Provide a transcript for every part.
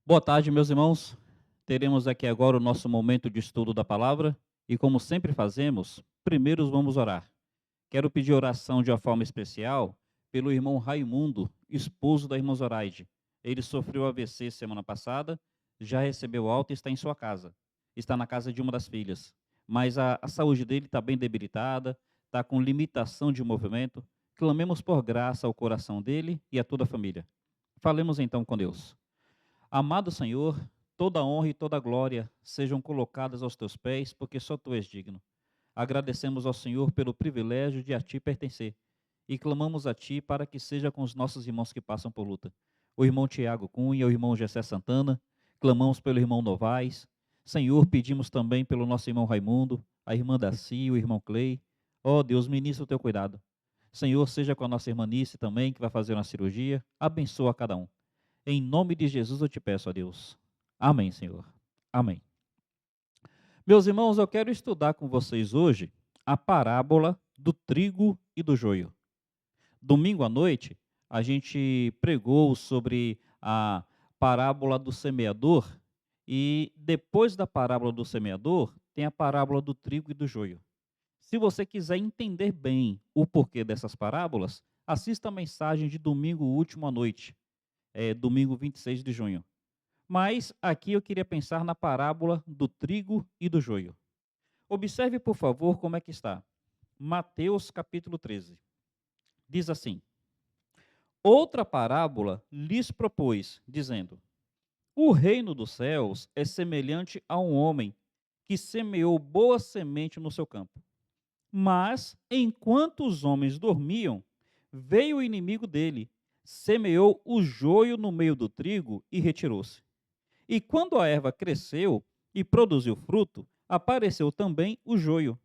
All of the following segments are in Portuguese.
Boa tarde, meus irmãos. Teremos aqui agora o nosso momento de estudo da palavra e, como sempre fazemos, primeiro vamos orar. Quero pedir oração de uma forma especial pelo irmão Raimundo, esposo da irmã Zoraide. Ele sofreu AVC semana passada, já recebeu alta e está em sua casa. Está na casa de uma das filhas, mas a saúde dele está bem debilitada, está com limitação de movimento. Clamemos por graça ao coração dele e a toda a família. Falemos então com Deus. Amado Senhor, toda honra e toda glória sejam colocadas aos teus pés, porque só tu és digno. Agradecemos ao Senhor pelo privilégio de a ti pertencer e clamamos a ti para que seja com os nossos irmãos que passam por luta. O irmão Tiago Cunha, o irmão Gessé Santana, clamamos pelo irmão Novaes. Senhor, pedimos também pelo nosso irmão Raimundo, a irmã Daci, o irmão Clay. Ó Deus, ministra o teu cuidado. Senhor, seja com a nossa irmã Nice também, que vai fazer uma cirurgia. Abençoa cada um. Em nome de Jesus eu te peço, a Deus. Amém, Senhor. Amém. Meus irmãos, eu quero estudar com vocês hoje a parábola do trigo e do joio. Domingo à noite, a gente pregou sobre a parábola do semeador e depois da parábola do semeador, tem a parábola do trigo e do joio. Se você quiser entender bem o porquê dessas parábolas, assista a mensagem de domingo último à noite, domingo 26 de junho. Mas aqui eu queria pensar na parábola do trigo e do joio. Observe, por favor, como é que está. Mateus capítulo 13. Diz assim: Outra parábola lhes propôs, dizendo: O reino dos céus é semelhante a um homem que semeou boa semente no seu campo. Mas, enquanto os homens dormiam, veio o inimigo dele, semeou o joio no meio do trigo e retirou-se. E quando a erva cresceu e produziu fruto, apareceu também o joio.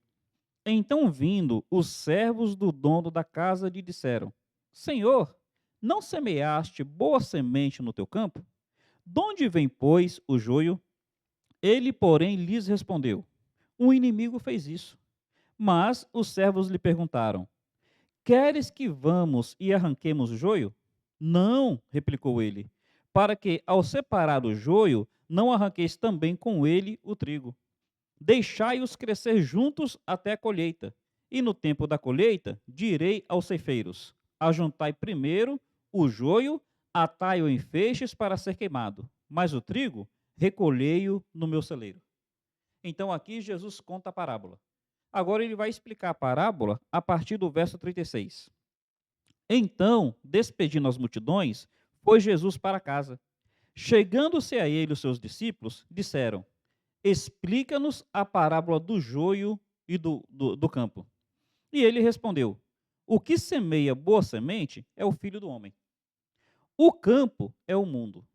Então, vindo, os servos do dono da casa lhe disseram: Senhor, não semeaste boa semente no teu campo? De onde vem, pois, o joio? Ele, porém, lhes respondeu: Um inimigo fez isso. Mas os servos lhe perguntaram: Queres que vamos e arranquemos o joio? Não, replicou ele, para que, ao separar o joio, não arranqueis também com ele o trigo. Deixai-os crescer juntos até a colheita. E no tempo da colheita, direi aos ceifeiros: Ajuntai primeiro o joio, atai-o em feixes para ser queimado, mas o trigo, recolhei-o no meu celeiro. Então aqui Jesus conta a parábola. Agora ele vai explicar a parábola a partir do verso 36. Então, despedindo as multidões, foi Jesus para casa. Chegando-se a ele os seus discípulos, disseram: Explica-nos a parábola do joio e do campo. E ele respondeu: O que semeia boa semente é o filho do homem. O campo é o mundo.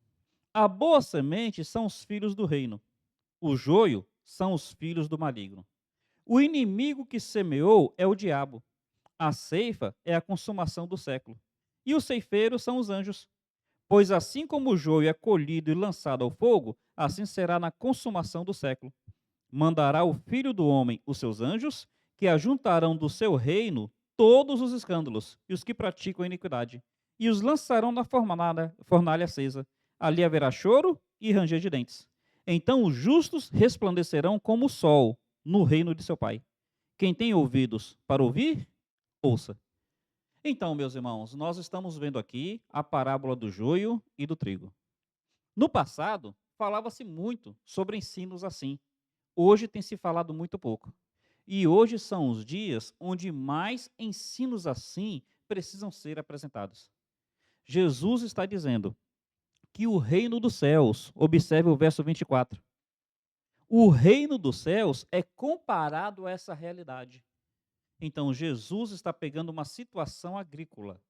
A boa semente são os filhos do reino. O joio são os filhos do maligno. O inimigo que semeou é o diabo. A ceifa é a consumação do século. E os ceifeiros são os anjos. Pois assim como o joio é colhido e lançado ao fogo, assim será na consumação do século. Mandará o Filho do Homem os seus anjos, que ajuntarão do seu reino todos os escândalos e os que praticam a iniquidade, e os lançarão na fornalha acesa. Ali haverá choro e ranger de dentes. Então os justos resplandecerão como o sol no reino de seu Pai. Quem tem ouvidos para ouvir, ouça. Então, meus irmãos, nós estamos vendo aqui a parábola do joio e do trigo. No passado, falava-se muito sobre ensinos assim. Hoje tem se falado muito pouco. E hoje são os dias onde mais ensinos assim precisam ser apresentados. Jesus está dizendo que o reino dos céus, observe o verso 24, o reino dos céus é comparado a essa realidade. Então, Jesus está pegando uma situação agrícola.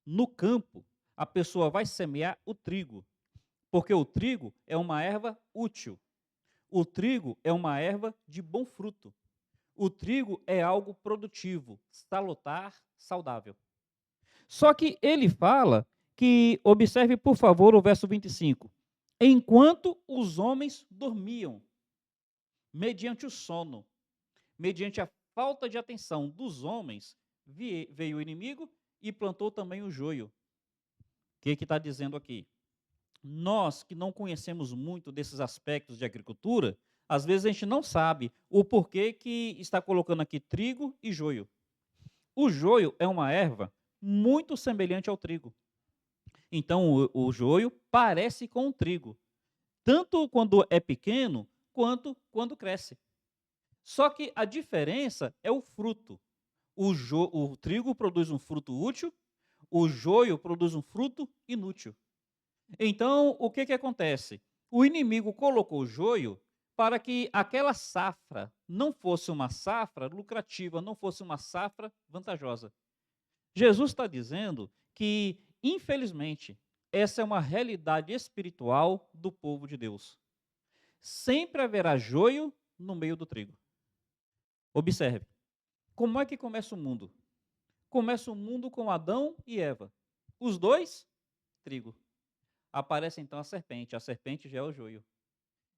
No campo, a pessoa vai semear o trigo, porque o trigo é uma erva útil. O trigo é uma erva de bom fruto. O trigo é algo produtivo, salutar, saudável. Só que ele fala que, observe por favor o verso 25, enquanto os homens dormiam, mediante o sono, mediante a falta de atenção dos homens, veio o inimigo e plantou também o joio. O que está dizendo aqui? Nós que não conhecemos muito desses aspectos de agricultura, às vezes a gente não sabe o porquê que está colocando aqui trigo e joio. O joio é uma erva muito semelhante ao trigo. Então, o joio parece com o trigo, tanto quando é pequeno quanto quando cresce. Só que a diferença é o fruto. O trigo produz um fruto útil, o joio produz um fruto inútil. Então, o que acontece? O inimigo colocou o joio para que aquela safra não fosse uma safra lucrativa, não fosse uma safra vantajosa. Jesus está dizendo que, infelizmente, essa é uma realidade espiritual do povo de Deus. Sempre haverá joio no meio do trigo. Observe, como é que começa o mundo? Começa o mundo com Adão e Eva. Os dois, trigo. Aparece então a serpente já é o joio.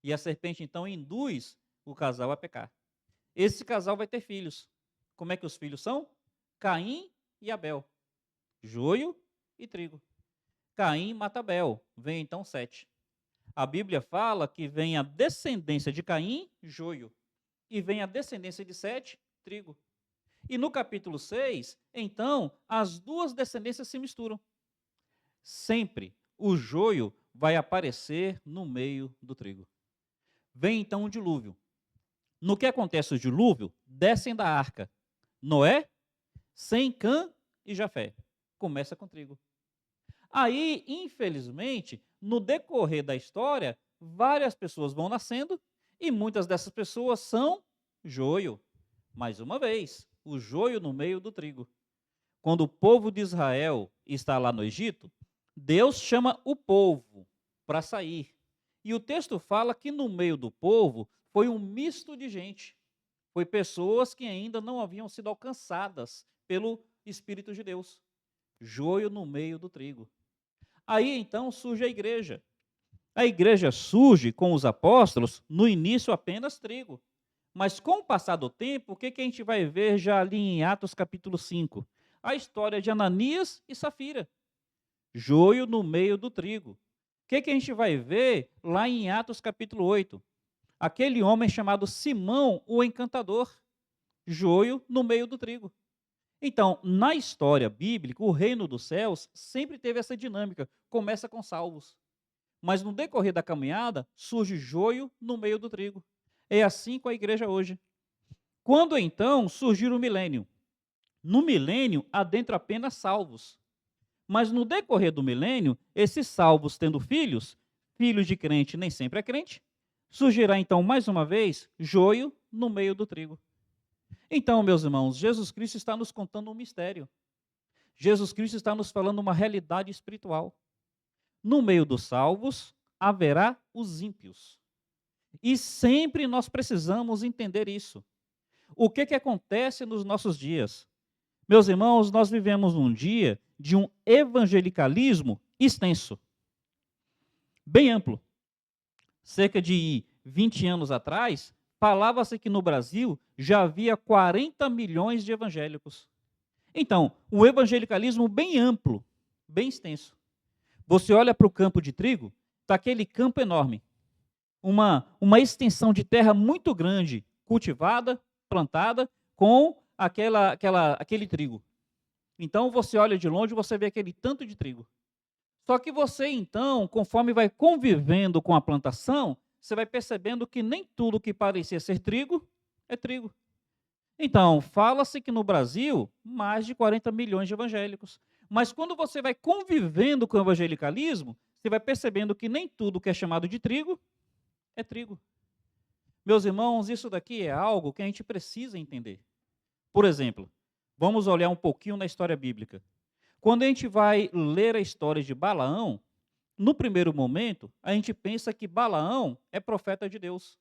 E a serpente então induz o casal a pecar. Esse casal vai ter filhos. Como é que os filhos são? Caim e Abel. Joio e trigo. Caim mata Abel. Vem então Sete. A Bíblia fala que vem a descendência de Caim, joio. E vem a descendência de Sete, trigo. E no capítulo 6, então, as duas descendências se misturam. Sempre o joio vai aparecer no meio do trigo. Vem então o dilúvio. No que acontece o dilúvio, descem da arca Noé, Sem, Cã e Jafé. Começa com trigo. Aí, infelizmente, no decorrer da história, várias pessoas vão nascendo e muitas dessas pessoas são joio. Mais uma vez, o joio no meio do trigo. Quando o povo de Israel está lá no Egito, Deus chama o povo para sair. E o texto fala que no meio do povo foi um misto de gente. Foi pessoas que ainda não haviam sido alcançadas pelo Espírito de Deus. Joio no meio do trigo. Aí então surge a igreja. A igreja surge com os apóstolos, no início apenas trigo. Mas com o passar do tempo, o que a gente vai ver já ali em Atos capítulo 5? A história de Ananias e Safira. Joio no meio do trigo. O que a gente vai ver lá em Atos capítulo 8? Aquele homem chamado Simão, o encantador. Joio no meio do trigo. Então, na história bíblica, o reino dos céus sempre teve essa dinâmica. Começa com salvos. Mas no decorrer da caminhada, surge joio no meio do trigo. É assim com a igreja hoje. Quando então surgir o milênio? No milênio, adentra apenas salvos. Mas no decorrer do milênio, esses salvos tendo filhos, filhos de crente nem sempre é crente, surgirá então mais uma vez joio no meio do trigo. Então, meus irmãos, Jesus Cristo está nos contando um mistério. Jesus Cristo está nos falando uma realidade espiritual. No meio dos salvos haverá os ímpios. E sempre nós precisamos entender isso. O que acontece nos nossos dias? Meus irmãos, nós vivemos um dia de um evangelicalismo extenso, bem amplo. Cerca de 20 anos atrás, falava-se que no Brasil já havia 40 milhões de evangélicos. Então, um evangelicalismo bem amplo, bem extenso. Você olha para o campo de trigo, está aquele campo enorme. Uma extensão de terra muito grande, cultivada, plantada, com aquele trigo. Então, você olha de longe, você vê aquele tanto de trigo. Só que você, então, conforme vai convivendo com a plantação, você vai percebendo que nem tudo que parecia ser trigo é trigo. Então, fala-se que no Brasil, mais de 40 milhões de evangélicos. Mas quando você vai convivendo com o evangelicalismo, você vai percebendo que nem tudo que é chamado de trigo é trigo. Meus irmãos, isso daqui é algo que a gente precisa entender. Por exemplo, vamos olhar um pouquinho na história bíblica. Quando a gente vai ler a história de Balaão, no primeiro momento, a gente pensa que Balaão é profeta de Deus.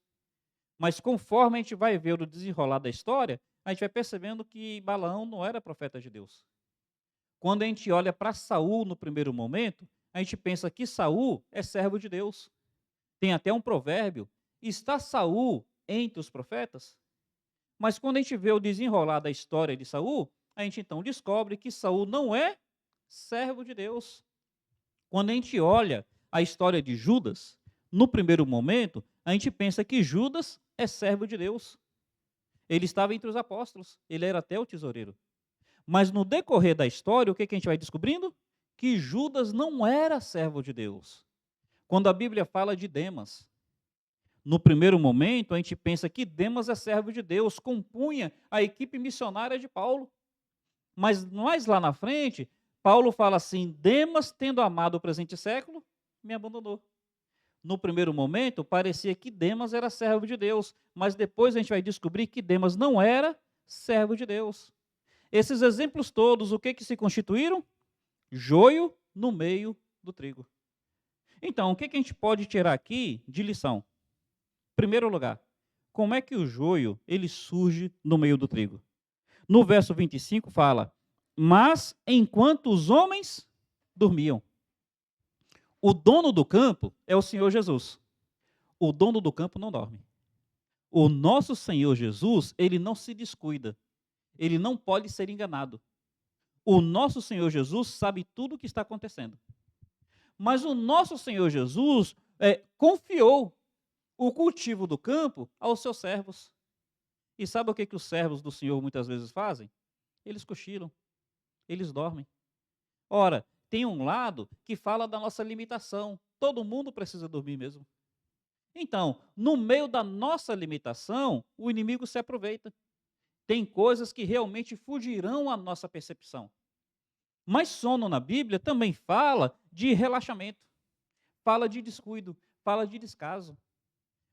Mas conforme a gente vai ver o desenrolar da história, a gente vai percebendo que Balaão não era profeta de Deus. Quando a gente olha para Saul no primeiro momento, a gente pensa que Saul é servo de Deus. Tem até um provérbio: está Saul entre os profetas? Mas quando a gente vê o desenrolar da história de Saul, a gente então descobre que Saul não é servo de Deus. Quando a gente olha a história de Judas, no primeiro momento, a gente pensa que Judas é servo de Deus. Ele estava entre os apóstolos, ele era até o tesoureiro. Mas no decorrer da história, o que a gente vai descobrindo? Que Judas não era servo de Deus. Quando a Bíblia fala de Demas, no primeiro momento, a gente pensa que Demas é servo de Deus, compunha a equipe missionária de Paulo. Mas mais lá na frente, Paulo fala assim: Demas, tendo amado o presente século, me abandonou. No primeiro momento, parecia que Demas era servo de Deus, mas depois a gente vai descobrir que Demas não era servo de Deus. Esses exemplos todos, o que se constituíram? Joio no meio do trigo. Então, o que a gente pode tirar aqui de lição? Primeiro lugar, como é que o joio ele surge no meio do trigo? No verso 25 fala: mas enquanto os homens dormiam. O dono do campo é o Senhor Jesus. O dono do campo não dorme. O nosso Senhor Jesus, ele não se descuida. Ele não pode ser enganado. O nosso Senhor Jesus sabe tudo o que está acontecendo. Mas o nosso Senhor Jesus confiou o cultivo do campo aos seus servos. E sabe o que os servos do Senhor muitas vezes fazem? Eles cochilam, eles dormem. Ora, tem um lado que fala da nossa limitação. Todo mundo precisa dormir mesmo. Então, no meio da nossa limitação, o inimigo se aproveita. Tem coisas que realmente fugirão à nossa percepção. Mas sono na Bíblia também fala de relaxamento, fala de descuido, fala de descaso.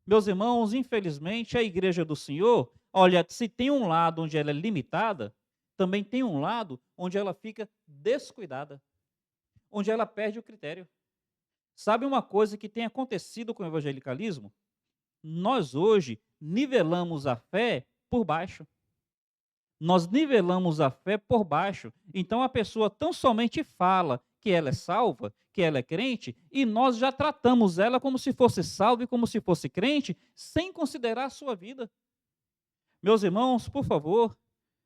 Meus irmãos, infelizmente, a igreja do Senhor, olha, se tem um lado onde ela é limitada, também tem um lado onde ela fica descuidada, onde ela perde o critério. Sabe uma coisa que tem acontecido com o evangelicalismo? Nós hoje nivelamos a fé por baixo. Nós nivelamos a fé por baixo. Então a pessoa tão somente fala que ela é salva, que ela é crente, e nós já tratamos ela como se fosse salva e como se fosse crente, sem considerar a sua vida. Meus irmãos, por favor,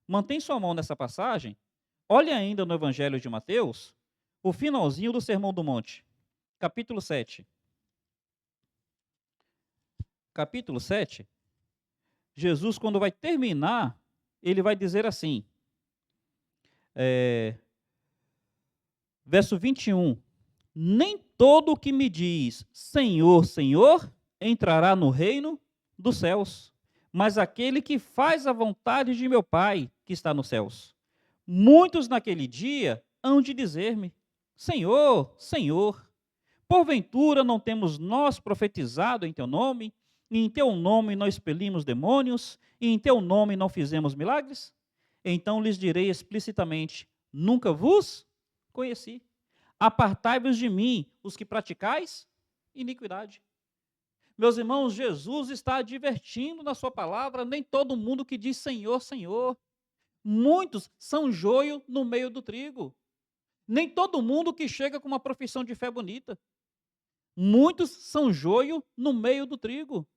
mantém sua mão nessa passagem. Olhe ainda no Evangelho de Mateus, o finalzinho do Sermão do Monte, capítulo 7. Capítulo 7, Jesus, quando vai terminar, ele vai dizer assim, verso 21, nem todo o que me diz Senhor, Senhor, entrará no reino dos céus, mas aquele que faz a vontade de meu Pai que está nos céus. Muitos naquele dia hão de dizer-me, Senhor, Senhor, porventura não temos nós profetizado em teu nome, e em teu nome nós expelimos demônios, e em teu nome não fizemos milagres? Então lhes direi explicitamente, nunca vos conheci. Apartai-vos de mim, os que praticais iniquidade. Meus irmãos, Jesus está advertindo na sua palavra, nem todo mundo que diz Senhor, Senhor. Muitos são joio no meio do trigo. Nem todo mundo que chega com uma profissão de fé bonita. Muitos são joio no meio do trigo.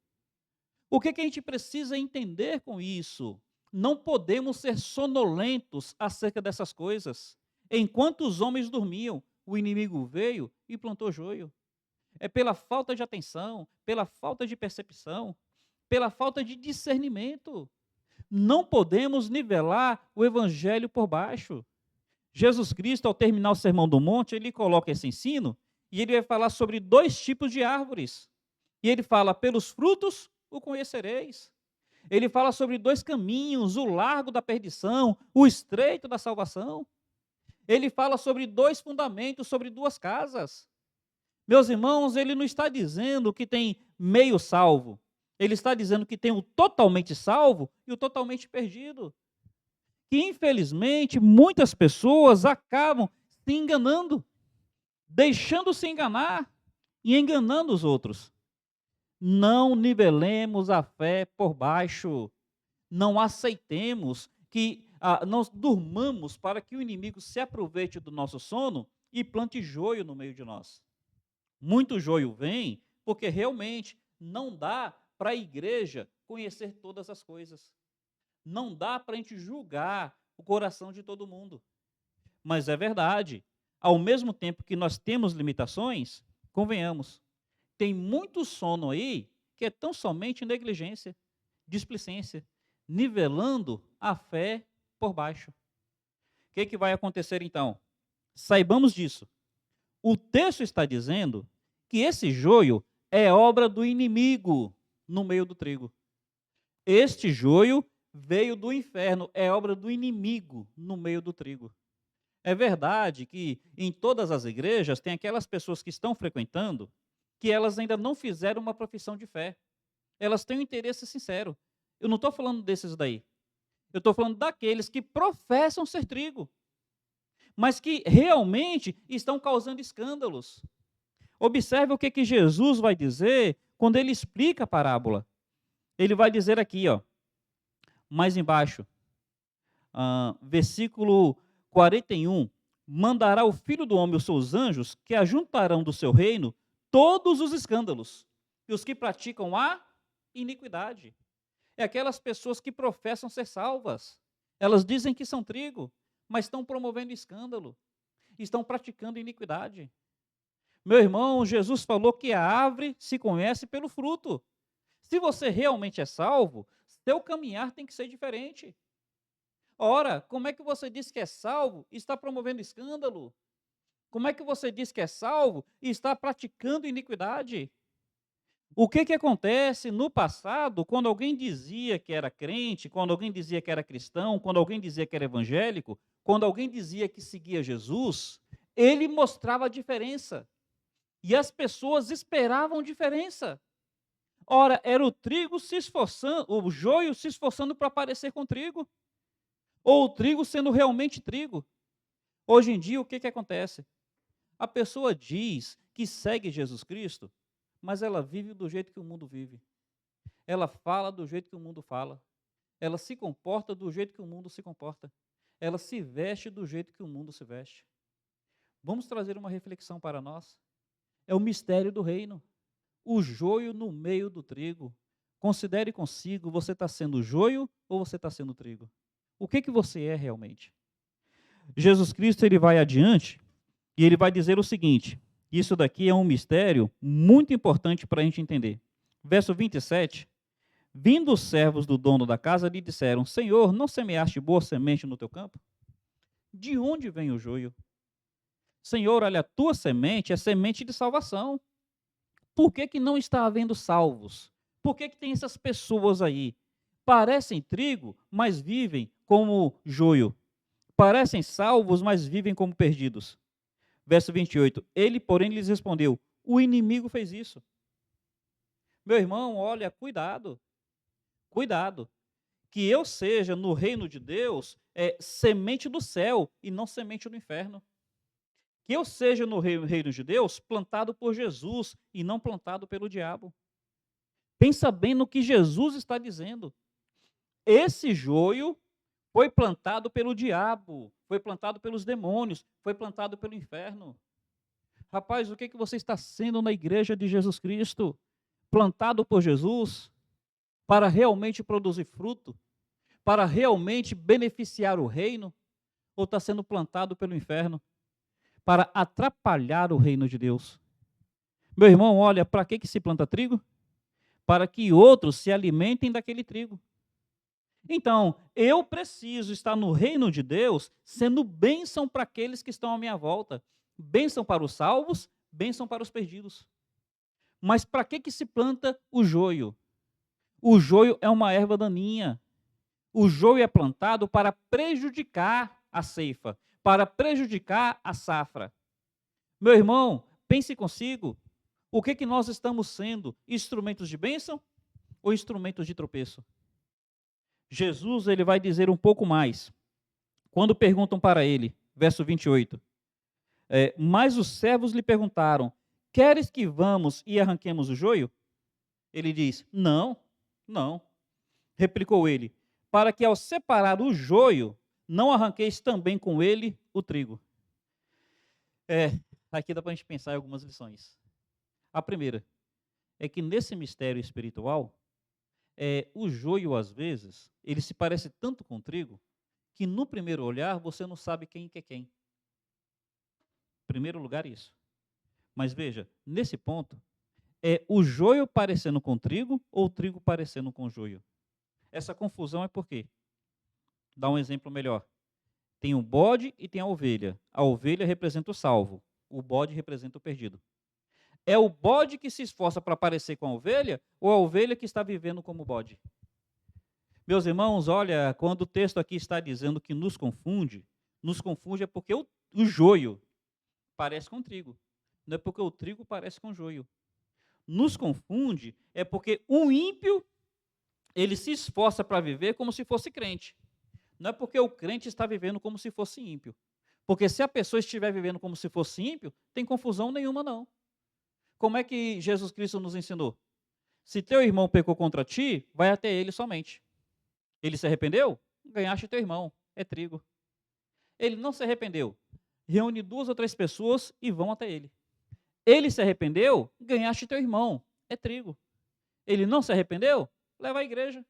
O que a gente precisa entender com isso? Não podemos ser sonolentos acerca dessas coisas. Enquanto os homens dormiam, o inimigo veio e plantou joio. É pela falta de atenção, pela falta de percepção, pela falta de discernimento. Não podemos nivelar o evangelho por baixo. Jesus Cristo, ao terminar o Sermão do Monte, ele coloca esse ensino e ele vai falar sobre 2 tipos de árvores. E ele fala, pelos frutos o conhecereis. Ele fala sobre 2 caminhos, o largo da perdição, o estreito da salvação. Ele fala sobre 2 fundamentos, sobre 2 casas. Meus irmãos, ele não está dizendo que tem meio salvo. Ele está dizendo que tem o totalmente salvo e o totalmente perdido. Que, infelizmente, muitas pessoas acabam se enganando, deixando-se enganar e enganando os outros. Não nivelemos a fé por baixo. Não aceitemos que nós durmamos para que o inimigo se aproveite do nosso sono e plante joio no meio de nós. Muito joio vem porque realmente não dá para a igreja conhecer todas as coisas. Não dá para a gente julgar o coração de todo mundo. Mas é verdade. Ao mesmo tempo que nós temos limitações, Convenhamos, tem muito sono aí que é tão somente negligência, displicência, nivelando a fé por baixo. O que vai acontecer então? Saibamos disso. O texto está dizendo que esse joio é obra do inimigo no meio do trigo. Este joio veio do inferno, é obra do inimigo no meio do trigo. É verdade que em todas as igrejas tem aquelas pessoas que estão frequentando que elas ainda não fizeram uma profissão de fé. Elas têm um interesse sincero. Eu não estou falando desses daí. Eu estou falando daqueles que professam ser trigo, mas que realmente estão causando escândalos. Observe o que Jesus vai dizer quando ele explica a parábola. Ele vai dizer aqui, ó, mais embaixo, versículo 41, mandará o Filho do Homem os seus anjos, que ajuntarão do seu reino todos os escândalos e os que praticam a iniquidade. É aquelas pessoas que professam ser salvas. Elas dizem que são trigo, mas estão promovendo escândalo, estão praticando iniquidade. Meu irmão, Jesus falou que a árvore se conhece pelo fruto. Se você realmente é salvo, seu caminhar tem que ser diferente. Ora, como é que você diz que é salvo e está promovendo escândalo? Como é que você diz que é salvo e está praticando iniquidade? O que acontece no passado, quando alguém dizia que era crente, quando alguém dizia que era cristão, quando alguém dizia que era evangélico, quando alguém dizia que seguia Jesus, ele mostrava a diferença. E as pessoas esperavam diferença. Ora, era o trigo se esforçando, o joio se esforçando para parecer com trigo, ou o trigo sendo realmente trigo. Hoje em dia, o que acontece? A pessoa diz que segue Jesus Cristo, mas ela vive do jeito que o mundo vive. Ela fala do jeito que o mundo fala. Ela se comporta do jeito que o mundo se comporta. Ela se veste do jeito que o mundo se veste. Vamos trazer uma reflexão para nós. É o mistério do reino. O joio no meio do trigo. Considere consigo, você está sendo joio ou você está sendo trigo? O que você é realmente? Jesus Cristo, ele vai adiante e ele vai dizer o seguinte, isso daqui é um mistério muito importante para a gente entender. Verso 27, vindo os servos do dono da casa, lhe disseram, Senhor, não semeaste boa semente no teu campo? De onde vem o joio? Senhor, olha, a tua semente é semente de salvação. Por que não está havendo salvos? Por que tem essas pessoas aí? Parecem trigo, mas vivem como joio. Parecem salvos, mas vivem como perdidos. Verso 28, ele, porém, lhes respondeu, o inimigo fez isso. Meu irmão, olha, cuidado, cuidado. Que eu seja, no reino de Deus, semente do céu e não semente do inferno. Que eu seja no reino de Deus plantado por Jesus e não plantado pelo diabo. Pensa bem no que Jesus está dizendo. Esse joio foi plantado pelo diabo, foi plantado pelos demônios, foi plantado pelo inferno. Rapaz, o que você está sendo na igreja de Jesus Cristo? Plantado por Jesus para realmente produzir fruto? Para realmente beneficiar o reino? Ou está sendo plantado pelo inferno para atrapalhar o reino de Deus? Meu irmão, olha, para que se planta trigo? Para que outros se alimentem daquele trigo. Então, eu preciso estar no reino de Deus sendo bênção para aqueles que estão à minha volta. Bênção para os salvos, bênção para os perdidos. Mas para que se planta o joio? O joio é uma erva daninha. O joio é plantado para prejudicar a ceifa, para prejudicar a safra. Meu irmão, pense consigo, o que nós estamos sendo? Instrumentos de bênção ou instrumentos de tropeço? Jesus, ele vai dizer um pouco mais. Quando perguntam para ele, verso 28, mas os servos lhe perguntaram, queres que vamos e arranquemos o joio? Ele diz, não, não. Replicou ele, para que ao separar o joio, não arranqueis também com ele o trigo. Aqui dá para a gente pensar em algumas lições. A primeira é que nesse mistério espiritual, o joio, às vezes, ele se parece tanto com o trigo, que no primeiro olhar você não sabe quem que é quem. Em primeiro lugar, isso. Mas veja, nesse ponto, é o joio parecendo com o trigo ou o trigo parecendo com o joio? Essa confusão é por quê? Dá um exemplo melhor. Tem o bode e tem a ovelha. A ovelha representa o salvo, o bode representa o perdido. É o bode que se esforça para parecer com a ovelha ou a ovelha que está vivendo como bode? Meus irmãos, olha, quando o texto aqui está dizendo que nos confunde é porque o joio parece com o trigo. Não é porque o trigo parece com o joio. Nos confunde é porque o ímpio, ele se esforça para viver como se fosse crente. Não é porque o crente está vivendo como se fosse ímpio. Porque se a pessoa estiver vivendo como se fosse ímpio, tem confusão nenhuma não. Como é que Jesus Cristo nos ensinou? Se teu irmão pecou contra ti, vai até ele somente. Ele se arrependeu? Ganhaste teu irmão, é trigo. Ele não se arrependeu. Reúne 2 ou 3 pessoas e vão até ele. Ele se arrependeu? Ganhaste teu irmão, é trigo. Ele não se arrependeu? Leva à igreja.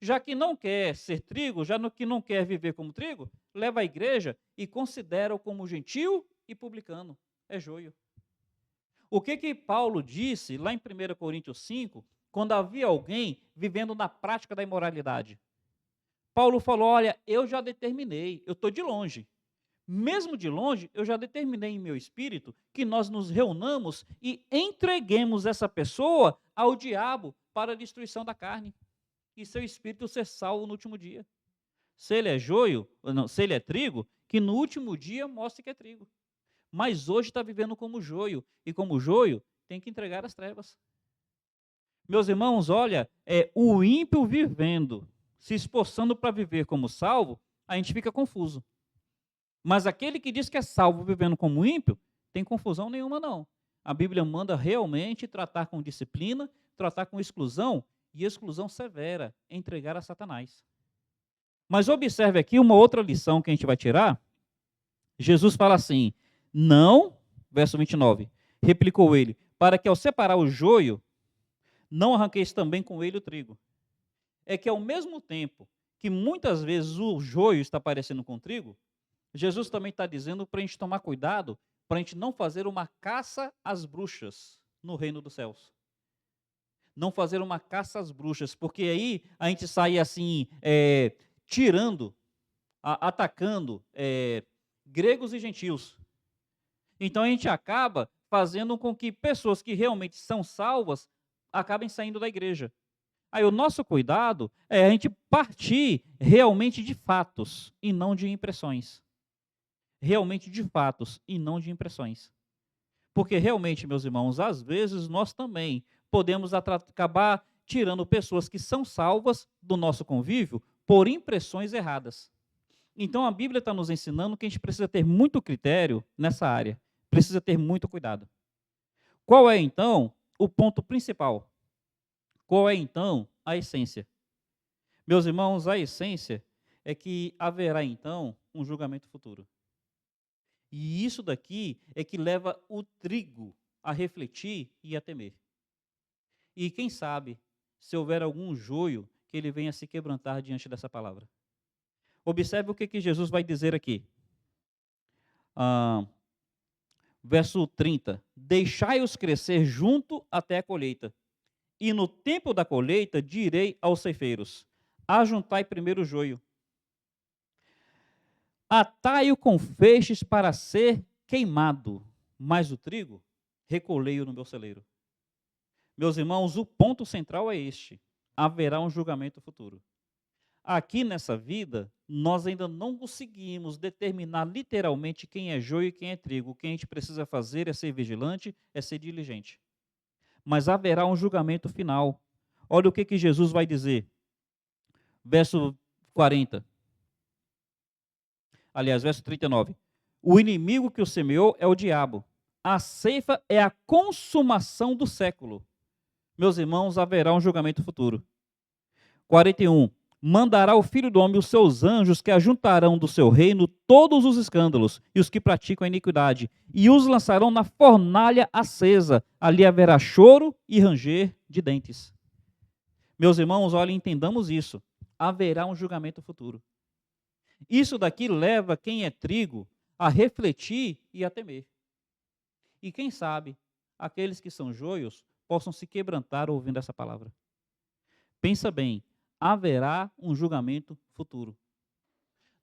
Já que não quer ser trigo, que não quer viver como trigo, leva à igreja e considera-o como gentil e publicano. É joio. O que Paulo disse lá em 1 Coríntios 5, quando havia alguém vivendo na prática da imoralidade? Paulo falou, olha, eu já determinei, eu estou de longe. Mesmo de longe, eu já determinei em meu espírito que nós nos reunamos e entreguemos essa pessoa ao diabo para a destruição da carne e seu espírito ser salvo no último dia. Se ele é joio, não, se ele é trigo, que no último dia mostre que é trigo. Mas hoje está vivendo como joio, e como joio tem que entregar as trevas. Meus irmãos, olha, o ímpio vivendo, se esforçando para viver como salvo, a gente fica confuso. Mas aquele que diz que é salvo vivendo como ímpio, tem confusão nenhuma não. A Bíblia manda realmente tratar com disciplina, tratar com exclusão, e exclusão severa, entregar a Satanás. Mas observe aqui uma outra lição que a gente vai tirar. Jesus fala assim, não, verso 29, replicou ele, para que ao separar o joio, não arranqueis também com ele o trigo. É que ao mesmo tempo que muitas vezes o joio está parecendo com o trigo, Jesus também está dizendo para a gente tomar cuidado, para a gente não fazer uma caça às bruxas no reino dos céus. Não fazer uma caça às bruxas, porque aí a gente sai assim, tirando, atacando gregos e gentios. Então a gente acaba fazendo com que pessoas que realmente são salvas acabem saindo da igreja. Aí o nosso cuidado é a gente partir realmente de fatos e não de impressões. Realmente de fatos e não de impressões. Porque realmente, meus irmãos, às vezes nós também podemos acabar tirando pessoas que são salvas do nosso convívio por impressões erradas. Então a Bíblia está nos ensinando que a gente precisa ter muito critério nessa área, precisa ter muito cuidado. Qual é então o ponto principal? Qual é então a essência? Meus irmãos, a essência é que haverá então um julgamento futuro. E isso daqui é que leva o trigo a refletir e a temer. E quem sabe, se houver algum joio, que ele venha se quebrantar diante dessa palavra. Observe o que Jesus vai dizer aqui. Verso 30. Deixai-os crescer junto até a colheita. E no tempo da colheita direi aos ceifeiros, ajuntai primeiro o joio. Atai-o com feixes para ser queimado, mas o trigo recolhei-o no meu celeiro. Meus irmãos, o ponto central é este: haverá um julgamento futuro. Aqui nessa vida, nós ainda não conseguimos determinar literalmente quem é joio e quem é trigo. O que a gente precisa fazer é ser vigilante, é ser diligente. Mas haverá um julgamento final. Olha o que Jesus vai dizer. Verso 40. Aliás, verso 39. O inimigo que o semeou é o diabo. A ceifa é a consumação do século. Meus irmãos, haverá um julgamento futuro. 41. Mandará o Filho do Homem os seus anjos que ajuntarão do seu reino todos os escândalos e os que praticam a iniquidade, e os lançarão na fornalha acesa. Ali haverá choro e ranger de dentes. Meus irmãos, olhem, entendamos isso. Haverá um julgamento futuro. Isso daqui leva quem é trigo a refletir e a temer. e quem sabe, aqueles que são joios possam se quebrantar ouvindo essa palavra. Pensa bem, haverá um julgamento futuro.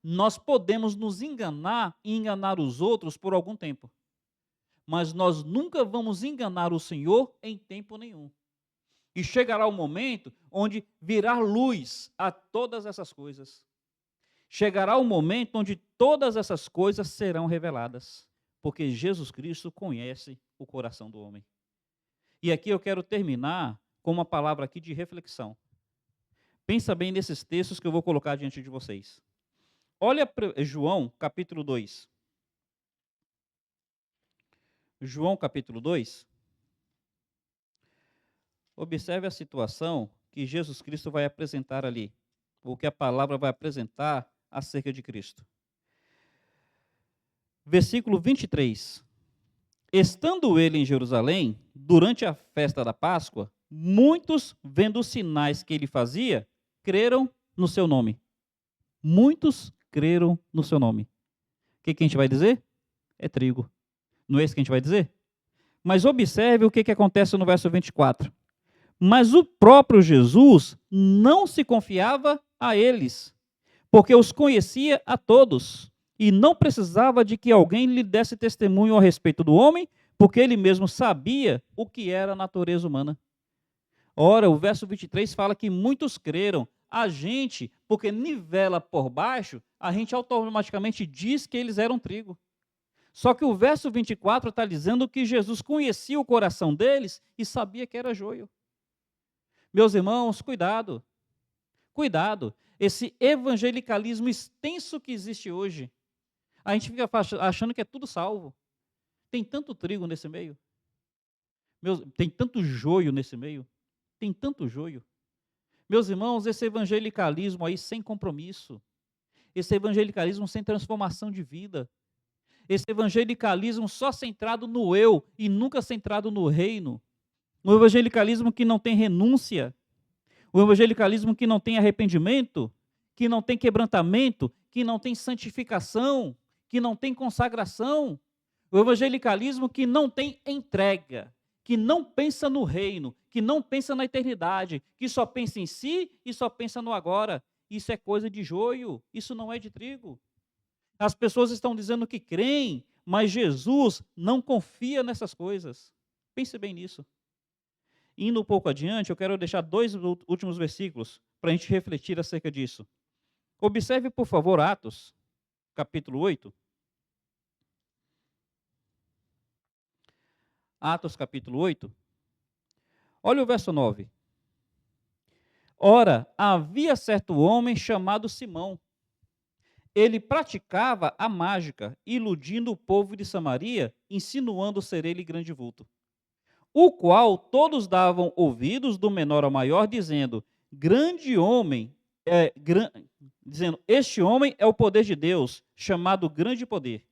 Nós podemos nos enganar e enganar os outros por algum tempo, mas nós nunca vamos enganar o Senhor em tempo nenhum. E chegará o momento onde virá luz a todas essas coisas. Chegará o momento onde todas essas coisas serão reveladas, porque Jesus Cristo conhece o coração do homem. E aqui eu quero terminar com uma palavra aqui de reflexão. Pensa bem nesses textos que eu vou colocar diante de vocês. Olha para João, capítulo 2. João, capítulo 2. Observe a situação que Jesus Cristo vai apresentar ali, ou que a palavra vai apresentar acerca de Cristo. Versículo 23. Estando ele em Jerusalém, durante a festa da Páscoa, muitos, vendo os sinais que ele fazia, creram no seu nome. Muitos creram no seu nome. O que a gente vai dizer? É trigo. Não é isso que a gente vai dizer? Mas observe o que acontece no verso 24. Mas o próprio Jesus não se confiava a eles, porque os conhecia a todos, e não precisava de que alguém lhe desse testemunho a respeito do homem, porque ele mesmo sabia o que era a natureza humana. Ora, o verso 23 fala que muitos creram. A gente, porque nivela por baixo, a gente automaticamente diz que eles eram trigo. Só que o verso 24 está dizendo que Jesus conhecia o coração deles e sabia que era joio. Meus irmãos, cuidado. Cuidado. Esse evangelicalismo extenso que existe hoje, a gente fica achando que é tudo salvo. Tem tanto trigo nesse meio. Tem tanto joio nesse meio. Tem tanto joio. Meus irmãos, esse evangelicalismo aí sem compromisso, esse evangelicalismo sem transformação de vida, esse evangelicalismo só centrado no eu e nunca centrado no reino, um evangelicalismo que não tem renúncia, um evangelicalismo que não tem arrependimento, que não tem quebrantamento, que não tem santificação, que não tem consagração, o evangelicalismo que não tem entrega, que não pensa no reino, que não pensa na eternidade, que só pensa em si e só pensa no agora. Isso é coisa de joio, isso não é de trigo. As pessoas estão dizendo que creem, mas Jesus não confia nessas coisas. Pense bem nisso. Indo um pouco adiante, eu quero deixar 2 últimos versículos para a gente refletir acerca disso. Observe, por favor, Atos, capítulo 8. Atos, capítulo 8. Olha o verso 9. Ora, havia certo homem chamado Simão. Ele praticava a mágica, iludindo o povo de Samaria, insinuando ser ele grande vulto. O qual todos davam ouvidos do menor ao maior, dizendo, este homem é o poder de Deus, chamado grande poder.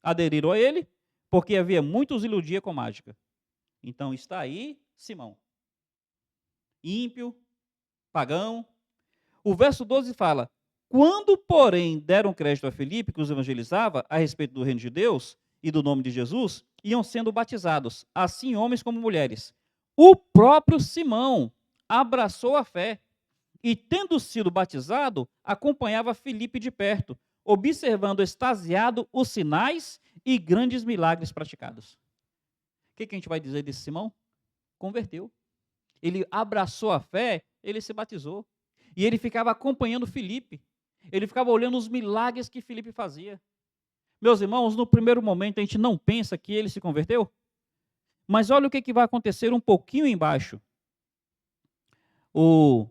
Aderiram a ele, porque havia muitos iludia com mágica. Então está aí Simão. Ímpio, pagão. O verso 12 fala, quando, porém, deram crédito a Filipe, que os evangelizava, a respeito do reino de Deus e do nome de Jesus, iam sendo batizados, assim homens como mulheres. O próprio Simão abraçou a fé e, tendo sido batizado, acompanhava Filipe de perto, observando extasiado os sinais e grandes milagres praticados. O que a gente vai dizer desse Simão? Converteu. Ele abraçou a fé, ele se batizou. E ele ficava acompanhando Filipe. Ele ficava olhando os milagres que Filipe fazia. Meus irmãos, no primeiro momento a gente não pensa que ele se converteu. Mas olha o que vai acontecer um pouquinho embaixo. O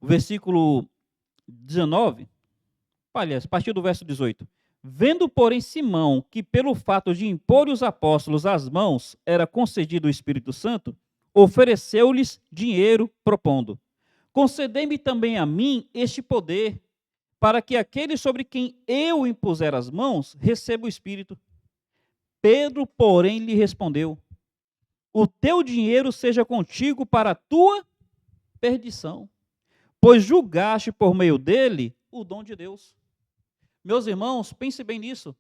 versículo 19, aliás, a partir do verso 18. Vendo, porém, Simão que pelo fato de impor os apóstolos as mãos era concedido o Espírito Santo, ofereceu-lhes dinheiro, propondo, concedei-me também a mim este poder, para que aquele sobre quem eu impuser as mãos receba o Espírito. Pedro, porém, lhe respondeu, o teu dinheiro seja contigo para a tua perdição, pois julgaste por meio dele o dom de Deus. Meus irmãos, pense bem nisso.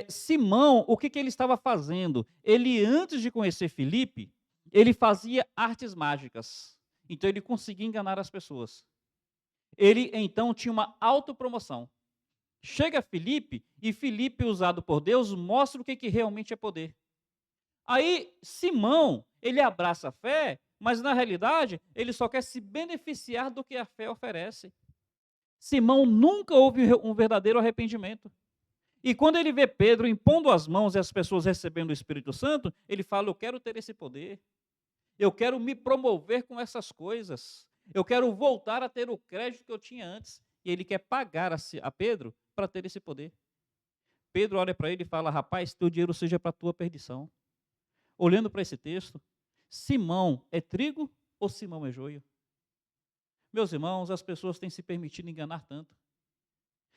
Simão, o que que ele estava fazendo? Ele, antes de conhecer Filipe, ele fazia artes mágicas. Então, ele conseguia enganar as pessoas. Ele, então, tinha uma autopromoção. Chega Filipe, e Filipe, usado por Deus, mostra o que que realmente é poder. Aí, Simão, ele abraça a fé, mas na realidade, ele só quer se beneficiar do que a fé oferece. Simão nunca houve um verdadeiro arrependimento. E quando ele vê Pedro impondo as mãos e as pessoas recebendo o Espírito Santo, ele fala: eu quero ter esse poder, eu quero me promover com essas coisas, eu quero voltar a ter o crédito que eu tinha antes. E ele quer pagar a Pedro para ter esse poder. Pedro olha para ele e fala: rapaz, teu dinheiro seja para a tua perdição. Olhando para esse texto, Simão é trigo ou Simão é joio? Meus irmãos, as pessoas têm se permitido enganar tanto.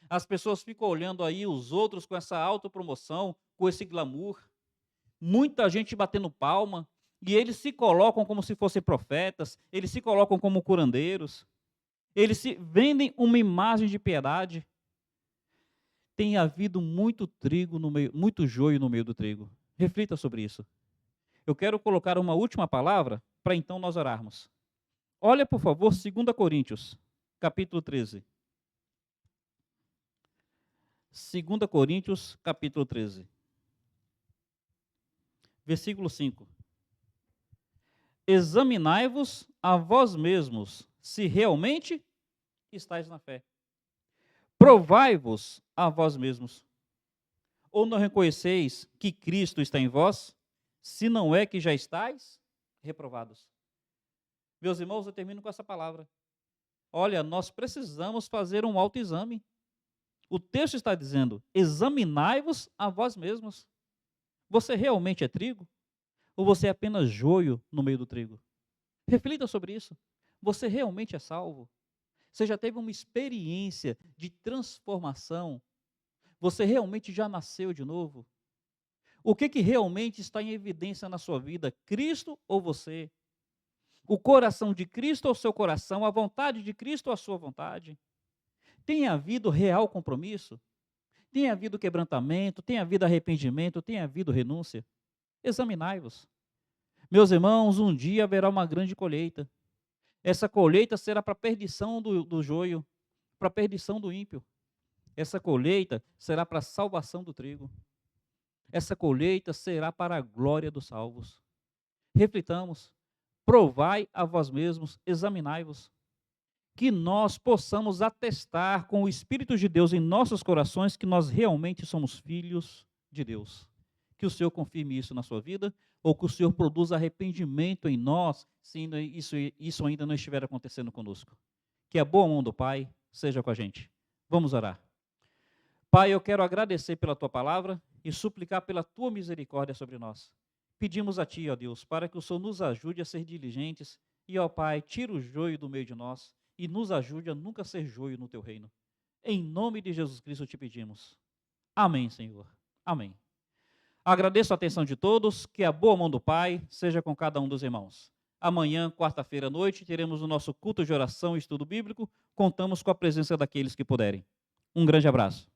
As pessoas ficam olhando aí os outros com essa autopromoção, com esse glamour. Muita gente batendo palma, e eles se colocam como se fossem profetas, eles se colocam como curandeiros, eles se vendem uma imagem de piedade. Tem havido muito trigo no meio, muito joio no meio do trigo. Reflita sobre isso. Eu quero colocar uma última palavra para então nós orarmos. Olha, por favor, 2 Coríntios, capítulo 13. 2 Coríntios, capítulo 13. Versículo 5. Examinai-vos a vós mesmos, se realmente estáis na fé. Provai-vos a vós mesmos. Ou não reconheceis que Cristo está em vós, se não é que já estáis reprovados? Meus irmãos, eu termino com essa palavra. Olha, nós precisamos fazer um autoexame. O texto está dizendo: examinai-vos a vós mesmos. Você realmente é trigo? Ou você é apenas joio no meio do trigo? Reflita sobre isso. Você realmente é salvo? Você já teve uma experiência de transformação? Você realmente já nasceu de novo? O que que realmente está em evidência na sua vida? Cristo ou você? O coração de Cristo ou o seu coração? A vontade de Cristo ou a sua vontade? Tem havido real compromisso? Tem havido quebrantamento? Tem havido arrependimento? Tem havido renúncia? Examinai-vos. Meus irmãos, um dia haverá uma grande colheita. Essa colheita será para a perdição do joio, para a perdição do ímpio. Essa colheita será para a salvação do trigo. Essa colheita será para a glória dos salvos. Reflitamos, provai a vós mesmos, examinai-vos. Que nós possamos atestar com o Espírito de Deus em nossos corações que nós realmente somos filhos de Deus. Que o Senhor confirme isso na sua vida, ou que o Senhor produza arrependimento em nós, se isso ainda não estiver acontecendo conosco. Que a boa mão do Pai seja com a gente. Vamos orar. Pai, eu quero agradecer pela Tua palavra e suplicar pela Tua misericórdia sobre nós. Pedimos a Ti, ó Deus, para que o Senhor nos ajude a ser diligentes e, ó Pai, tira o joio do meio de nós e nos ajude a nunca ser joio no Teu reino. Em nome de Jesus Cristo te pedimos. Amém, Senhor. Amém. Agradeço a atenção de todos, que a boa mão do Pai seja com cada um dos irmãos. Amanhã, quarta-feira à noite, teremos o nosso culto de oração e estudo bíblico. Contamos com a presença daqueles que puderem. Um grande abraço.